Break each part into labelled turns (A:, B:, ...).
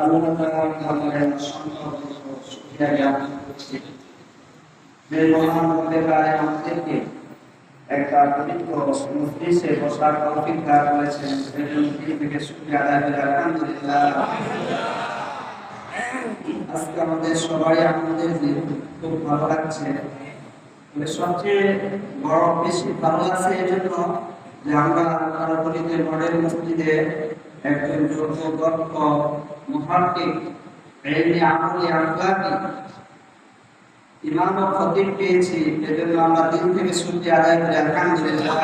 A: আল্লাহ তাআলার দরবারে অসংখ্য শুকরিয়া জ্ঞাপন করছি যে মহান রব্বুল আমাদেরকে একটা পবিত্র মজলিসে বসার তৌফিক দান করেছেন। এজন্য থেকে শুকরিয়া আদায় করি আলহামদুলিল্লাহ। আজকে আমাদের সবাই আমাদের খুব ভালো লাগছে। সবচেয়ে বড় বেশি ভালো লাগছে এই জন্য যে আমরা তারাপল্লীতে মডেল মসজিদে একজন যোগ্য দক্ষ মুহাক্কিক ইলমি আমলি আখলাকি ইমাম ও খতিব পেয়েছি। এজন্য আমরা দিল থেকে শুকরিয়া আদায় করি আলহামদুলিল্লাহ।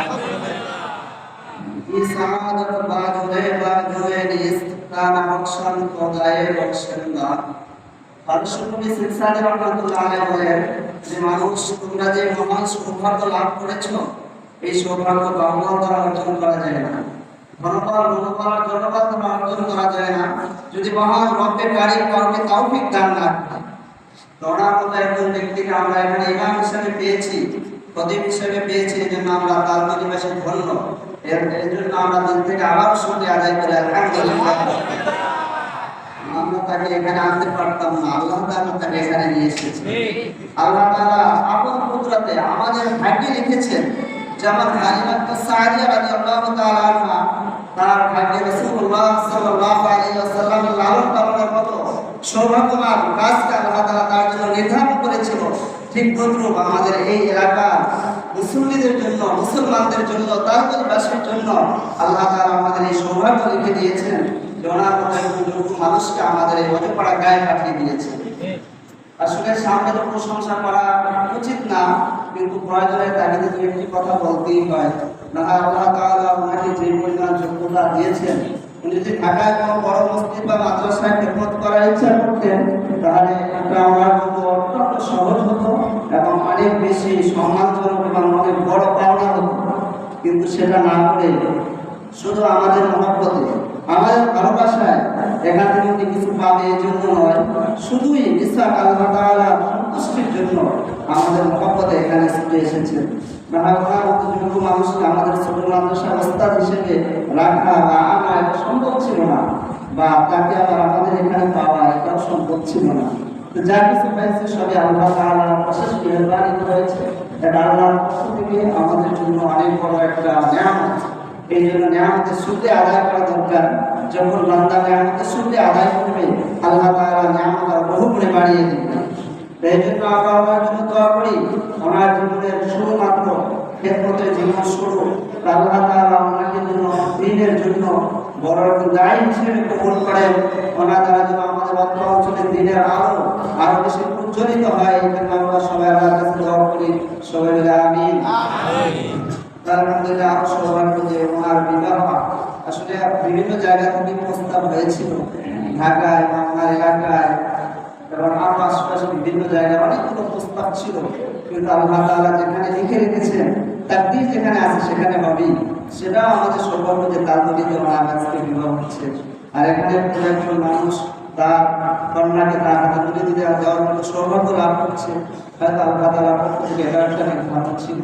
A: এই সামাদত বাজুয়ে ইস্তিকামা বখশন খোদায়ে বখশেন না। ফারসুনবী সিলসিলা রাহমাতুল্লাহ আলাইহি বলেন যে মানুষ তোমরা যে মহান সৌভাগ্য লাভ করেছো এই সৌভাগ্য বাহুবল দ্বারা অর্জন করা যায় না, ধনবল মনোবল জনবল দ্বারা অর্জন করা যায় না যদি মহান রব্বে কারীম কাউকে তৌফিক দান না করে। তোমরা মতো একজন ব্যক্তিকে আমরা এখানে ইমাম হিসেবে পেয়েছি, খতিব হিসেবে পেয়েছি, এজন্য আমরা তার পরিবেশে ধন্য। এর জন্য আমরা দিল থেকে আবার শুকরিয়া আদায় করি আলহামদুলিল্লাহ। আমরা তাকে এখানে আনতে পারতাম না, আল্লাহ তাআলা তাকে এখানে নিয়ে এসেছেন। আল্লাহ তাআলা আপন কুদরতে আমাদের ভাগ্যে লিখেছেন। যেমন হালিমাতু সাদিয়া রাদিয়াল্লাহু তাআলা আনহা তার ভাগ্যে রাসূলুল্লাহ সাল্লাল্লাহু আলাইহি ওয়াসাল্লামের লালন পালনের মতো সৌভাগ্যবান কাজকে আল্লাহ তাআলা তার জন্য নির্ধারণ করেছিল। ঠিক তদ্রূপ আমাদের এই এলাকার মুসলিমদের জন্য, মুসলমানদের জন্য, তারবাসীর জন্য আল্লাহ তাআলা আমাদের এই সৌভাগ্য লিখে দিয়েছেন। মানুষকে আমাদের এই অজপাড়া গায়ে পাঠিয়ে দিয়েছে। আসলে সামনে তো প্রশংসা করা উচিত না, কিন্তু প্রয়োজনের তাগিদে দু একটি কথা বলতেই হয়। না আল্লাহ তাআলা ওনাকে যে পরিমাণ যোগ্যতা দিয়েছেন, উনি যদি ঢাকায় কোনো বড় মসজিদ বা মাদ্রাসায় খেদমত করার ইচ্ছা করতেন তাহলে এটা ওনার জন্য অত্যন্ত সহজ হতো এবং অনেক বেশি সম্মানজনক এবং অনেক বড় পাওনা হতো। কিন্তু সেটা না করে শুধু আমাদের মহব্বতে, আমাদের ভালোবাসায় এখান থেকে উনি কিছু পাবে এই জন্য নয়, শুধুই ইসলাম আল্লাহ তাআলা সন্তুষ্টির জন্য আমাদের মহব্বতে এখানে ছুটে এসেছেন। যুবক মানুষকে আমাদের ছোট মাদ্রাসা ওস্তাদ হিসেবে রাখা বা আনা এটা সম্ভব ছিল না, বা তাকে আবার আমাদের এখানে পাওয়া এটাও সম্ভব ছিল না। যা কিছু হয়েছে সবই আল্লাহ তাআলার অশেষ মেহেরবানি হয়েছে। এটা আল্লাহর পক্ষ থেকে আমাদের জন্য অনেক বড় একটা নিয়ামত। এই জন্য নিয়ামতের শুকরিয়া আদায় করা দরকার। যখন বান্দা নিয়ামতের শুকরিয়া আদায় করবে আল্লাহ তাআলা নিয়ামত আরো বহু গুণে বাড়িয়ে দিবেন। এই জন্য আমরা আমার জন্য দোয়া করি, আমার জীবনের শুরুমাত্র খেদমতের জীবন শুরু, আল্লাহ তাআলা ওনাকে জন্য দ্বীনের জন্য বড় একজন দায়ী হিসেবে কবুল করেন। ওনার দ্বারা যেন আমাদের অত্র অঞ্চলের দ্বীনের আরো বেশি উজ্জ্বলিত হয়। এই জন্য আমরা সবাই আল্লাহর কাছে দোয়া করি, সবাই মিলে আমিন। আলহামদুলিল্লাহ। আরো সৌভাগ্য যে ওনার বিবাহ আসলে বিভিন্ন জায়গা থেকে প্রস্তাব হয়েছিল, ঢাকায়, বাংলার এলাকায় এবং আরো আশপাশে বিভিন্ন জায়গায় অনেকগুলো প্রস্তাব ছিল, কিন্তু আল্লাহ তাআলা যেখানে লিখে রেখেছেন, তাকদীর যেখানে আছে সেখানে হবেই। সেটাও আমাদের সৌভাগ্য যে তার দলিত ওনার আজকে বিবাহ হচ্ছে। আর এখানে একজন মানুষ তার কন্যাকে তার হাতে তুলে দিতে দেওয়ার মতো সৌভাগ্য লাভ করছে, হয়তো আল্লাহ তাআলার পক্ষ থেকে এটা একটা নির্ধারণ ছিল।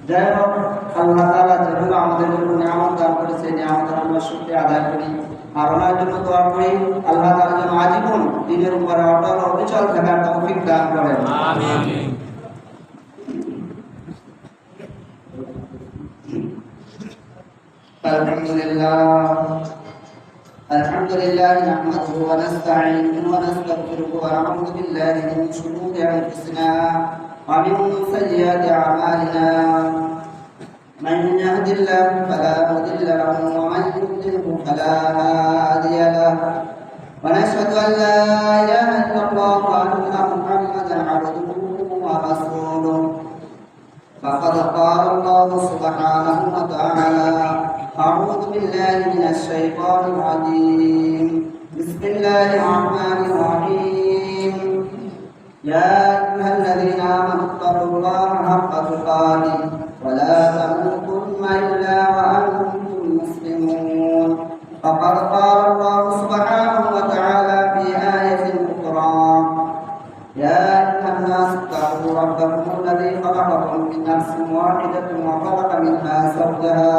A: যাই হোক, আল্লাহ তাআলা যেগুলো আমাদের জন্য নিয়ামত দান করেছে, নিয়ামতের আমরা শুকরিয়া আদায় করি আর ওনার জন্য দোয়া করি আল্লাহ তাআলা যেন আজীবন দ্বীনের উপরে অটল অবিচল থাকার তৌফিক দান করেন। আমিন। আলহামদুলিল্লাহ নাহমাদুহু ওয়া নাস্তাঈনুহু ওয়া নাস্তাগফিরুহু ওয়া নাউযু বিল্লাহি মিন শুরুরি আনফুসিনা ওয়া মিন সাইয়্যাতি আ'মালিনা। من يهد الله فلا مضل له ومن يضلل فلا هادي له ونشهد ان لا اله الا الله وان محمدا عبده ورسوله فقد قال الله سبحانه وتعالى اعوذ بالله من الشيطان الرجيم بسم الله الرحمن الرحيم يا ايها الذين امنوا اتقوا الله حق تقاته ولا تموتن إلا وأنتم مسلمون فقد قال الله سبحانه وتعالى في آية أخرى يا أيها الناس اتقوا ربكم الذي خلقكم من نفس واحدة وخلق منها زوجها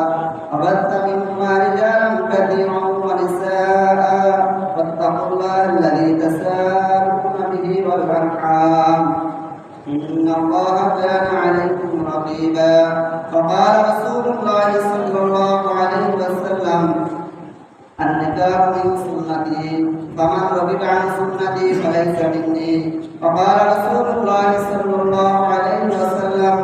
A: وبث منهما رجالا كثيرا ونساء واتقوا الله الذي تساءلون به والأرحام إن الله كان عليكم رقيبا. فقال رسول الله صلى الله عليه وسلم النكاح من سنتي فمن رغب عن سنتي فليس مني. فقال رسول الله صلى الله عليه وسلم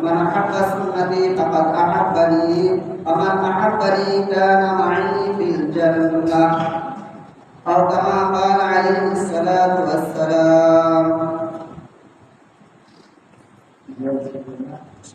A: من أحب سنتي فقد أحبني ومن أحبني كان معي في الجنة أو كما قال عليه الصلاة والسلام. Alhamdulillah.